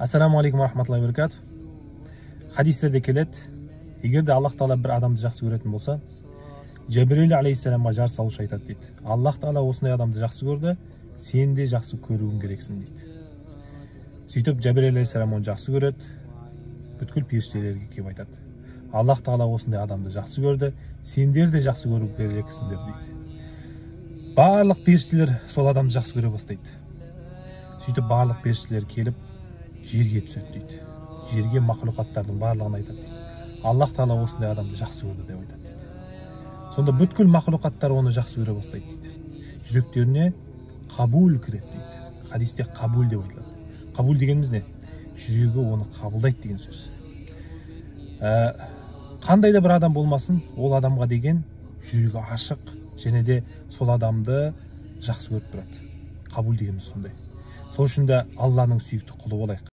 Ассаламу алейкум рахматуллахи ва баракату. Хадистерде келет, егерде Аллах Таала бір адамды жақсы көретін болса, Жабирил алейхиссаламға жар салушы айтады дейді. Аллах Таала осындай адамды жақсы көрді, сен де жақсы көруің керексің дейді. Сөйтіп Жабирил алейхиссалам оны жақсы көреді, бүткіл періштелерге келіп айтады. Аллах Таала осындай адамды жақсы көрді, сендер де жақсы көру керексіңдер дейді. Барлық періштелер сол адамды жақсы көре бастайды. Сөйтіп барлық періштелер келіп жерге түседі дейді. Жерге мақлұқаттардың барлығын айтады дейді. Аллах Таала осындай адамды жақсы көрді деп айтады дейді. Сонда бүткіл мақлұқаттар оны жақсы көре бастайды дейді. Жүректеріне қабул кіреді дейді. Хадисте қабул деп айтылады. Қабул дегеніміз не? Жүрегі оны қабылдайды деген сөз. Қандай да бір адам болмасын, ол адамға деген жүрегі ашық және де сол адамды жақсы көріп тұрады. Қабул дегеніміз сондай. Сол үшін де Алланың сүйікті құлы болайық.